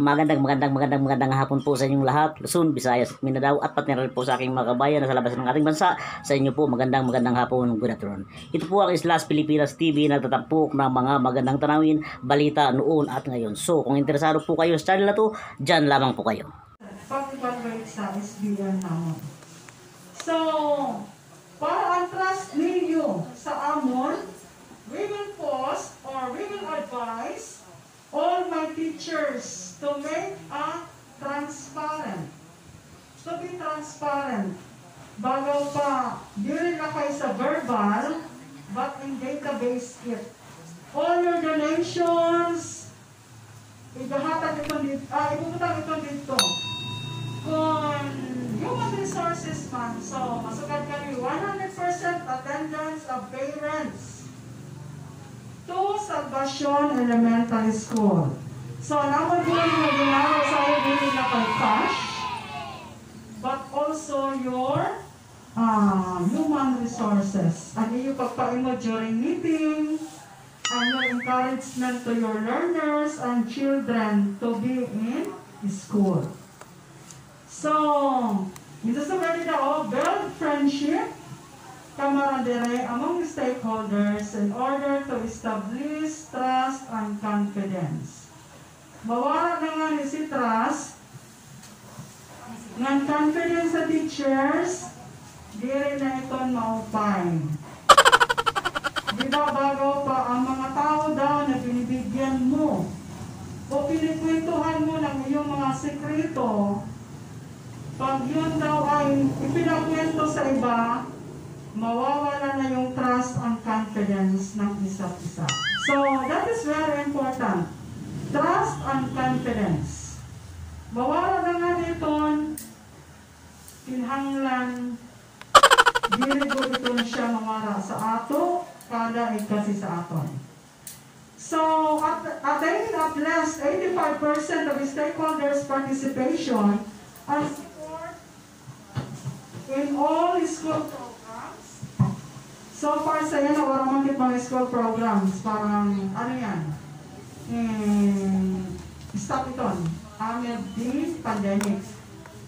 Magandang hapon po sa inyong lahat. Luzon, Visayas at Mindanao at pati na rin po sa aking mga kabayan na sa labas ng ating bansa. Sa inyo po, magandang hapon. Good afternoon. Ito po ang Islas Pilipinas TV na tatampok ng mga magandang tanawin, balita noon at ngayon. So, kung interesado po kayo sa channel na to, dyan lamang po kayo. Pag-evaluate sa SBN naman. So, para ang trust ninyo sa amon, we will post or we will advise all my teachers to make a transparent. To be transparent. Bago pa, dili na kayo sa verbal, but in database it. All your donations, ibubutan ito dito. Kung human resources man, so masukat kami 100% attendance of parents to Salvacion Elementary School. So, naman po yung ginagawa sa hindi na kay cash, but also your human resources. Ano yung pagpaimo during meeting, and your encouragement to your learners and children to be in school. So, ito sa pwede na build friendship, camaraderie among stakeholders in order to establish trust and confidence. Mawala na nga ni si trust, ng confidence sa teachers, di rin na ito maupay. Di ba bago pa ang mga tao daw na binibigyan mo o pinikwentuhan mo ng iyong mga sekreto, pag yun daw ay ipinakwento sa iba, mawawala na yung trust and confidence ng isa't isa. So, that is very important. Trust and confidence. Mawala na nga dito, kinhanglan, dili ko ito siya mawala sa ato, kada kasi sa aton. So, attaining at least 85% of stakeholders' participation and support in all school programs. So far sa yan, nawaramang mga school programs. Parang, ano yan? Stop ito. Amid the pandemic.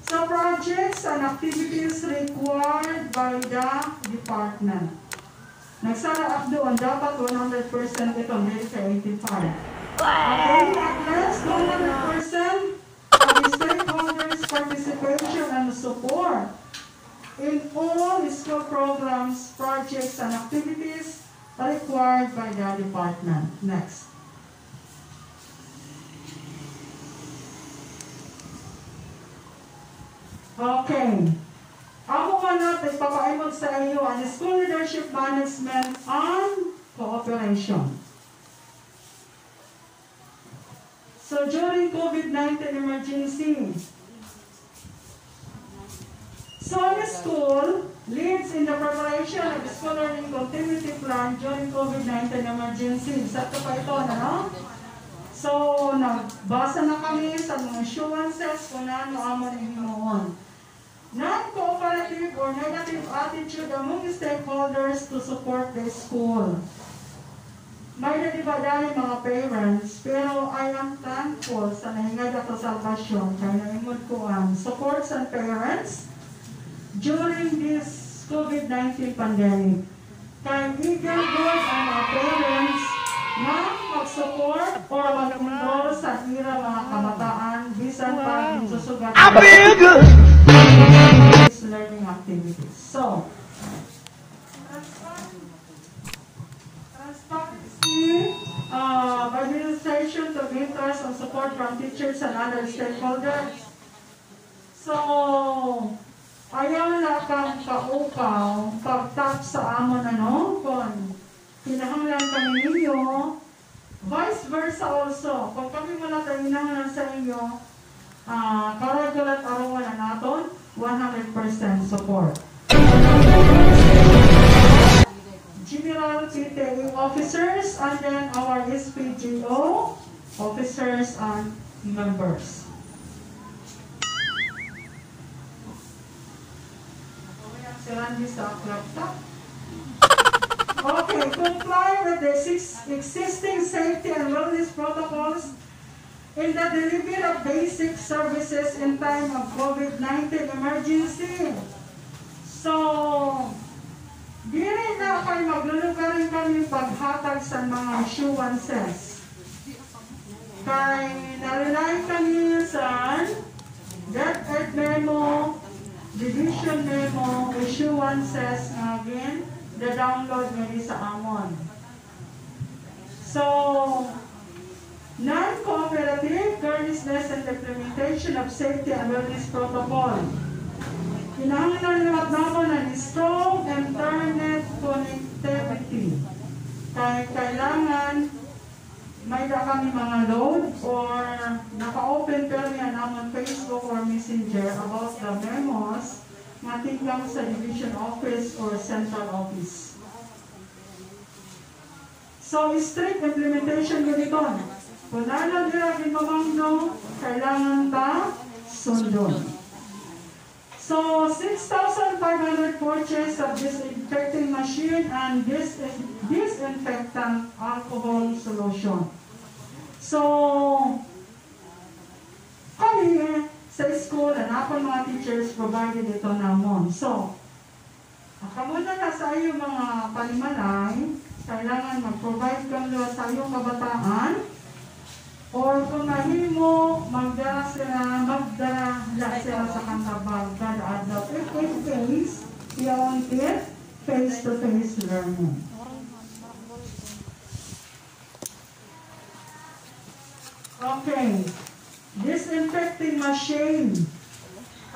So projects and activities required by the department. Nagsara up doon, dapat 100% ito, hindi sa 85. Attaining at least 100% of the stakeholders' participation and support in all school programs, projects, and activities required by the department. Next. Okay. Ako nga ipapaimod sa iyo ang school leadership management and cooperation. So during COVID-19 emergency, Sonia School leads in the preparation of the school learning continuity plan during COVID-19 emergency. Sakto pa ito, no? So, nagbasa na kami sa mga assurances kung ano amon himuon. Non-cooperative or negative attitude among stakeholders to support the school. May nadibadali mga parents, pero I am thankful sa nahingad ako sa Salvacion kaya naimod ko ang support sa parents during this COVID-19 pandemic. Kaya eager good ang mga parents na mag-support or mag-enroll sa hira mga kabataan bisan pa susugat learning activities. So, transparency, administration to mentors and support from teachers and other stakeholders. So, ayaw na kang kaukaw pag-tap sa amon kung pinahanglan kami ninyo, vice versa also. Kung kami wala tayo hinahanglan sa inyo, karegulat arawan na natin, 100% support. General PTA officers and then our SPGO officers and members. Si Randy sa laptop. Okay, comply with the existing safety and wellness protocols in the delivery of basic services in time of COVID-19 emergency. So, dili na kayo maglulugarin kami paghatag sa mga issuances. Kay narilay kami sa DepEd memo, division memo, issuances nga again, the download nga sa amon. So, non-cooperative carelessness and implementation of safety and wellness protocol. Kinahanglan naman naman ng strong internet connectivity. Kailangan may na kami mga load or naka-open pero yan naman Facebook or Messenger about the memos matinggang sa division office or central office. So, strict implementation ko dito. Kung ano nila ginamangno, kailangan ta sundon. So, 6,500 purchase of disinfecting machine and disinfectant alcohol solution. So, kami sa school, and mga teachers provided ito namon. So, kamusta na sa iyo mga palimalay, kailangan mag-provide kami sa iyong kabataan, or kung nahimo, magdala sila sa kantabag kada adlaw. If in case, yung face-to-face learning. Okay. Disinfecting machine.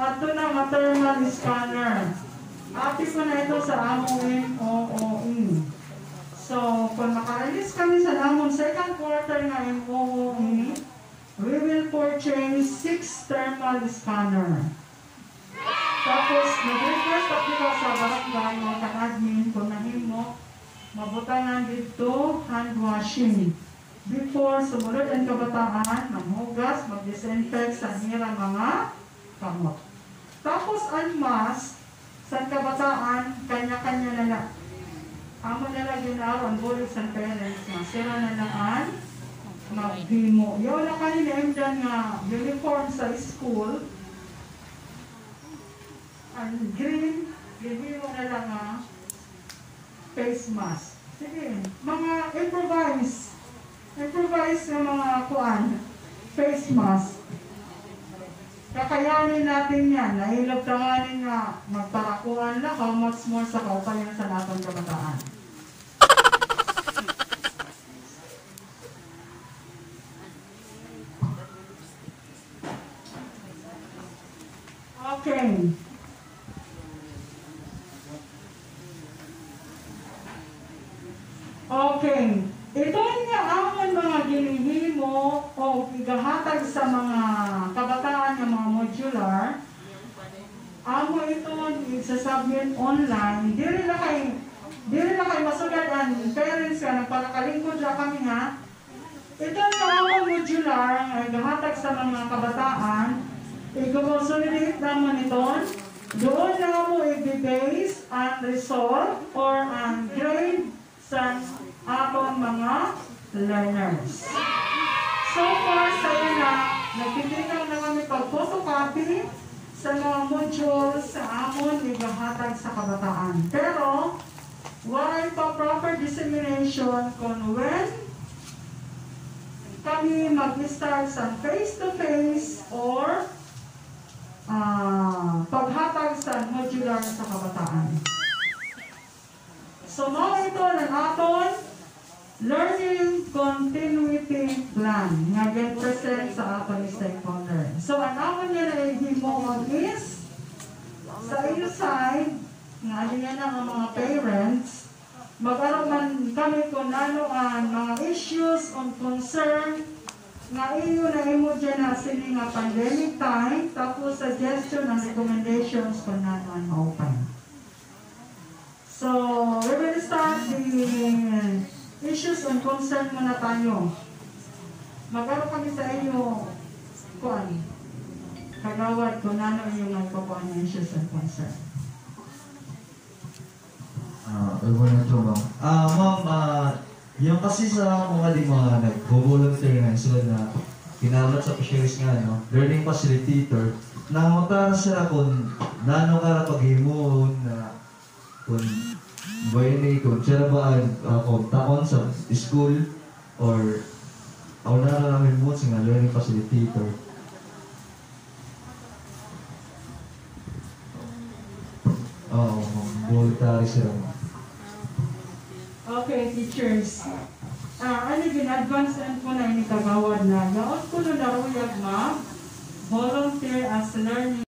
Ato na thermal scanner. Api ko na ito sa among MOOE. So, kung makarelease kami sa namon second quarter na MOOE, we will purchase 6 thermal scanner. Tapos, mag-request ako ka sa barangay mga ka-admin kung nahimo, mabutangan dito hand washing. Before, sumunod ang kabataan, maghugas, mag-disinfect sa nila mga kamot. Tapos, ang mask, sa kabataan, kanya-kanya na lang. Amo na lang yun ang bulit sa parents na sila na lang maghimo. Yung na kanina yung dyan nga uniform sa school, ang green, gihimo na lang face mask. Sige, mga improvise na mga face mask. Kakayanin natin yan. Nahilog tanganin nga magparakuan na how much more sa kaupayan sa natong kabataan. Okay. Okay. Ito nga amon mga ginihimo o igahatag sa mga kabataan ng mga modular. Amo ito isasubmit online. Dili na kay masugat ang parents ka nagpalakalingkod na kami ha. Ito nga amon modular ang igahatag sa mga kabataan. I-consolidate naman ito. Doon na mo i-base ang result or ang grade sa atong mga learners. So far sa na, nagtitinang na kami pag-photocopy sa mga modules sa amon igahatag sa kabataan. Pero, wala pa proper dissemination kung when kami mag-start sa face-to-face or paghatag sa modular sa kabataan. So, mga ito ng aton learning continuity plan nga get-present sa aton stakeholder. So, ang naman nyo na himong is sa iyo side, nga niya ng mga parents, mag-araman kami kung ano ang mga issues on concern nga iyo na imo dyan na sili nga pandemic time, tapos suggestion and recommendations kung ano ang open. So, we will start the issues and concern muna tayo. Mag-araw kami sa iyo kuan kagawad kung ano yung nagpapuan ng issues and concern. Ma'am, yung kasi sa mga lima nag-volunteer na sila na kinamot sa fisheries nga, no? Learning facilitator. Nangamata na sila kung nano ka na paghimon na kung bayan ni kung sila ba kung taon sa school or ako na namin mo nga learning facilitator. Oo, voluntary sila. Okay, teachers. Ano din, advance and po na ini kagawad na. Yaon ko na naruyag ma, volunteer as learning